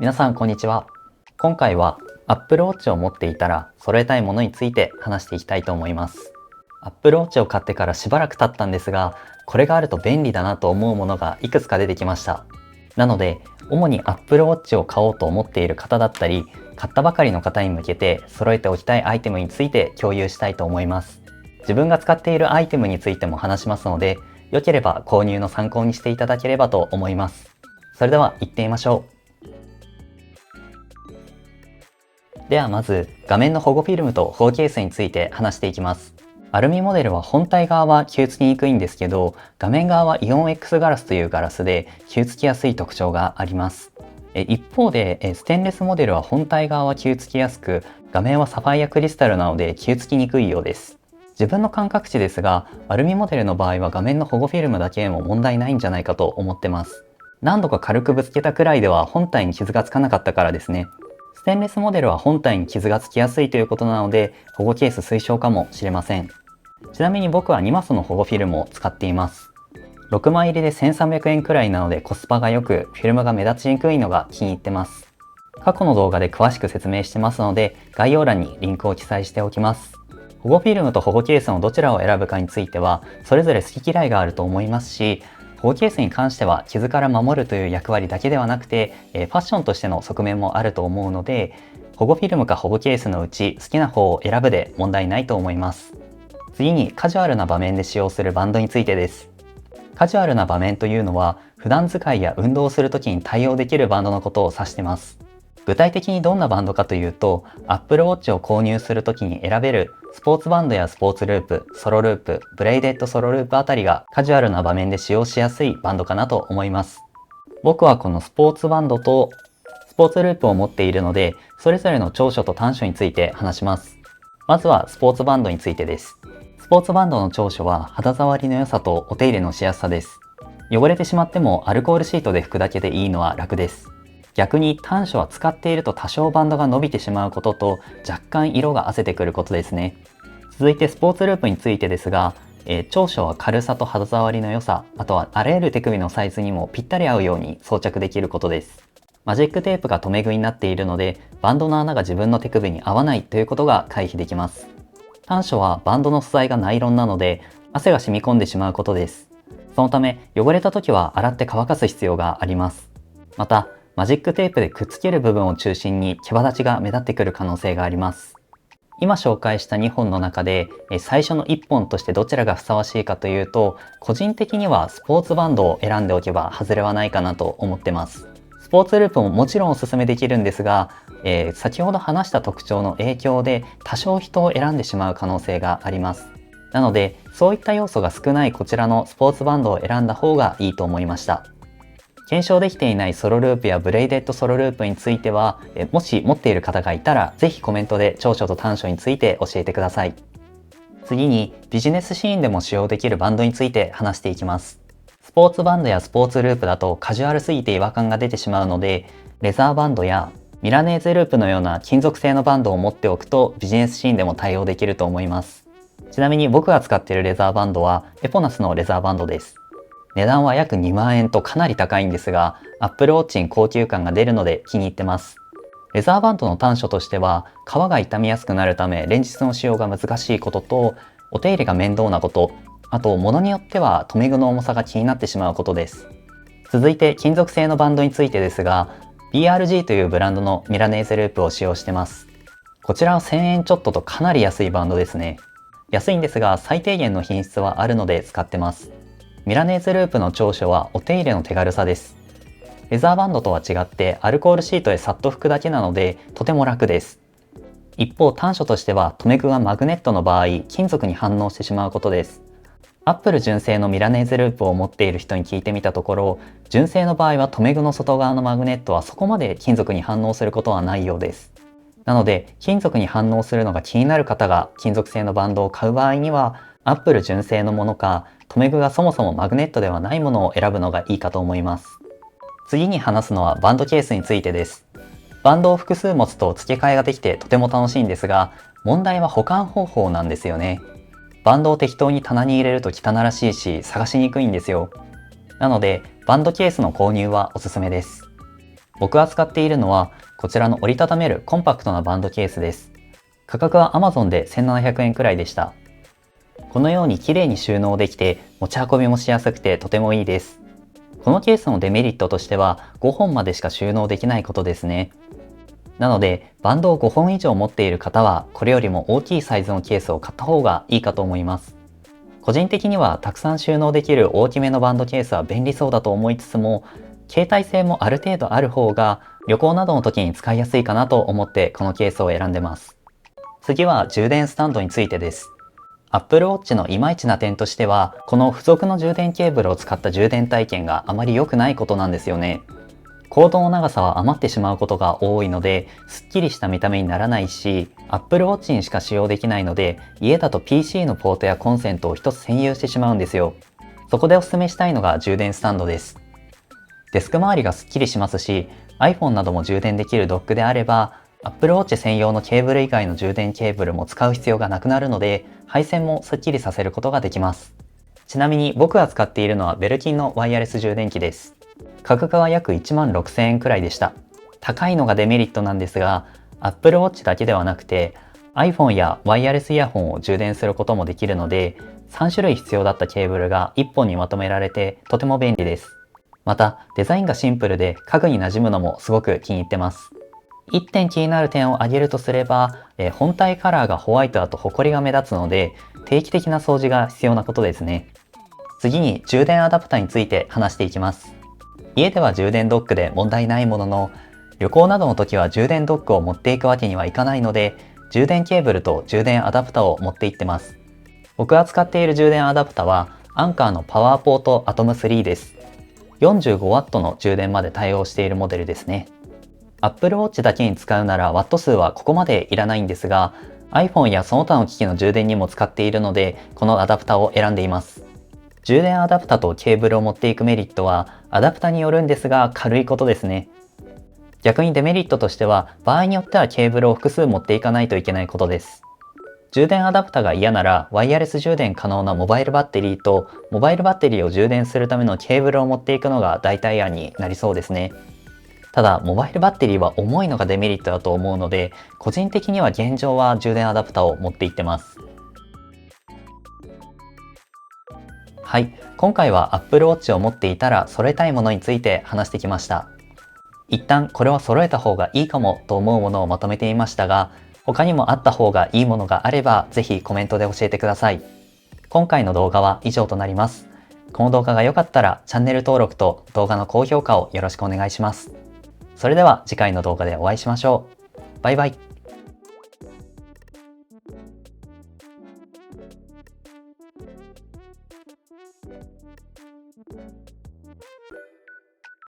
皆さんこんにちは。今回は Apple Watch を持っていたら揃えたいものについて話していきたいと思います。Apple Watch を買ってからしばらく経ったんですが、これがあると便利だなと思うものがいくつか出てきました。なので、主に Apple Watch を買おうと思っている方だったり、買ったばかりの方に向けて揃えておきたいアイテムについて共有したいと思います。自分が使っているアイテムについても話しますので、良ければ購入の参考にしていただければと思います。それでは行ってみましょう。ではまず画面の保護フィルムと保護ケースについて話していきます。アルミモデルは本体側は吸い付きにくいんですけど、画面側はイオン X ガラスというガラスで吸い付きやすい特徴があります。一方でステンレスモデルは本体側は吸い付きやすく、画面はサファイアクリスタルなので吸い付きにくいようです。自分の感覚値ですが、アルミモデルの場合は画面の保護フィルムだけでも問題ないんじゃないかと思ってます。何度か軽くぶつけたくらいでは本体に傷がつかなかったからですね。ステンレスモデルは本体に傷がつきやすいということなので、保護ケース推奨かもしれません。ちなみに僕は2マスの保護フィルムを使っています。6枚入りで1300円くらいなのでコスパが良く、フィルムが目立ちにくいのが気に入ってます。過去の動画で詳しく説明してますので、概要欄にリンクを記載しておきます。保護フィルムと保護ケースのどちらを選ぶかについては、それぞれ好き嫌いがあると思いますし、保護ケースに関しては傷から守るという役割だけではなくて、ファッションとしての側面もあると思うので、保護フィルムか保護ケースのうち好きな方を選ぶで問題ないと思います。次にカジュアルな場面で使用するバンドについてです。カジュアルな場面というのは、普段使いや運動をするときに対応できるバンドのことを指してます。具体的にどんなバンドかというと、Apple Watch を購入するときに選べるスポーツバンドやスポーツループ、ソロループ、ブレイデッドソロループあたりがカジュアルな場面で使用しやすいバンドかなと思います。僕はこのスポーツバンドとスポーツループを持っているので、それぞれの長所と短所について話します。まずはスポーツバンドについてです。スポーツバンドの長所は肌触りの良さとお手入れのしやすさです。汚れてしまってもアルコールシートで拭くだけでいいのは楽です。逆に短所は使っていると多少バンドが伸びてしまうことと、若干色が褪せてくることですね。続いてスポーツループについてですが、長所は軽さと肌触りの良さ、あとはあらゆる手首のサイズにもぴったり合うように装着できることです。マジックテープが留め具になっているので、バンドの穴が自分の手首に合わないということが回避できます。短所はバンドの素材がナイロンなので、汗が染み込んでしまうことです。そのため汚れた時は洗って乾かす必要があります。またマジックテープでくっつける部分を中心に毛羽立ちが目立ってくる可能性があります。今紹介した2本の中で最初の1本としてどちらがふさわしいかというと、個人的にはスポーツバンドを選んでおけば外れはないかなと思ってます。スポーツループももちろんおすすめできるんですが、先ほど話した特徴の影響で多少人を選んでしまう可能性があります。なのでそういった要素が少ないこちらのスポーツバンドを選んだ方がいいと思いました。検証できていないソロループやブレイデッドソロループについては、もし持っている方がいたらぜひコメントで長所と短所について教えてください。次にビジネスシーンでも使用できるバンドについて話していきます。スポーツバンドやスポーツループだとカジュアルすぎて違和感が出てしまうので、レザーバンドやミラネーゼループのような金属製のバンドを持っておくとビジネスシーンでも対応できると思います。ちなみに僕が使っているレザーバンドはエポナスのレザーバンドです。値段は約2万円とかなり高いんですが、Apple Watch に高級感が出るので気に入ってます。レザーバンドの短所としては、皮が傷みやすくなるため連日の使用が難しいことと、お手入れが面倒なこと、あと物によっては留め具の重さが気になってしまうことです。続いて金属製のバンドについてですが、BRG というブランドのミラネーゼループを使用してます。こちらは1000円ちょっととかなり安いバンドですね。安いんですが最低限の品質はあるので使ってます。ミラネーゼループの長所はお手入れの手軽さです。レザーバンドとは違ってアルコールシートでさっと拭くだけなのでとても楽です。一方短所としては留め具がマグネットの場合金属に反応してしまうことです。Apple 純正のミラネーゼループを持っている人に聞いてみたところ、純正の場合は留め具の外側のマグネットはそこまで金属に反応することはないようです。なので金属に反応するのが気になる方が金属製のバンドを買う場合には Apple 純正のものか留め具がそもそもマグネットではないものを選ぶのがいいかと思います。次に話すのはバンドケースについてです。バンドを複数持つと付け替えができてとても楽しいんですが、問題は保管方法なんですよね。バンドを適当に棚に入れると汚らしいし探しにくいんですよ。なのでバンドケースの購入はおすすめです。僕が使っているのはこちらの折りたためるコンパクトなバンドケースです。価格は Amazon で1700円くらいでした。このように綺麗に収納できて持ち運びもしやすくてとてもいいです。このケースのデメリットとしては5本までしか収納できないことですね。なのでバンドを5本以上持っている方はこれよりも大きいサイズのケースを買った方がいいかと思います。個人的にはたくさん収納できる大きめのバンドケースは便利そうだと思いつつも、携帯性もある程度ある方が旅行などの時に使いやすいかなと思ってこのケースを選んでます。次は充電スタンドについてです。Apple Watch のいまいちな点としては、この付属の充電ケーブルを使った充電体験があまり良くないことなんですよね。コードの長さは余ってしまうことが多いので、すっきりした見た目にならないし、Apple Watch にしか使用できないので、家だと PC のポートやコンセントを一つ占有してしまうんですよ。そこでおすすめしたいのが充電スタンドです。デスク周りがすっきりしますし、iPhone なども充電できるドックであれば、Apple Watch 専用のケーブル以外の充電ケーブルも使う必要がなくなるので、配線もすっきりさせることができます。ちなみに僕が使っているのはベルキンのワイヤレス充電器です。価格は約1万6000円くらいでした。高いのがデメリットなんですが、Apple Watch だけではなくて iPhone やワイヤレスイヤホンを充電することもできるので、3種類必要だったケーブルが1本にまとめられてとても便利です。またデザインがシンプルで家具に馴染むのもすごく気に入ってます。1点気になる点を挙げるとすれば、本体カラーがホワイトだとホコリが目立つので定期的な掃除が必要なことですね。次に充電アダプタについて話していきます。家では充電ドックで問題ないものの、旅行などの時は充電ドックを持っていくわけにはいかないので、充電ケーブルと充電アダプタを持って行ってます。僕が使っている充電アダプタはアンカーのパワーポートアトム3です。45W の充電まで対応しているモデルですね。Apple Watch だけに使うならワット数はここまでいらないんですが、iPhone やその他の機器の充電にも使っているので、このアダプタを選んでいます。充電アダプタとケーブルを持っていくメリットはアダプタによるんですが軽いことですね。逆にデメリットとしては場合によってはケーブルを複数持っていかないといけないことです。充電アダプタが嫌ならワイヤレス充電可能なモバイルバッテリーとモバイルバッテリーを充電するためのケーブルを持っていくのが代替案になりそうですね。ただモバイルバッテリーは重いのがデメリットだと思うので、個人的には現状は充電アダプタを持っていってます。はい、今回は Apple Watch を持っていたら揃えたいものについて話してきました。一旦これは揃えた方がいいかもと思うものをまとめてみましたが、他にもあった方がいいものがあればぜひコメントで教えてください。今回の動画は以上となります。この動画が良かったらチャンネル登録と動画の高評価をよろしくお願いします。それでは次回の動画でお会いしましょう。バイバイ。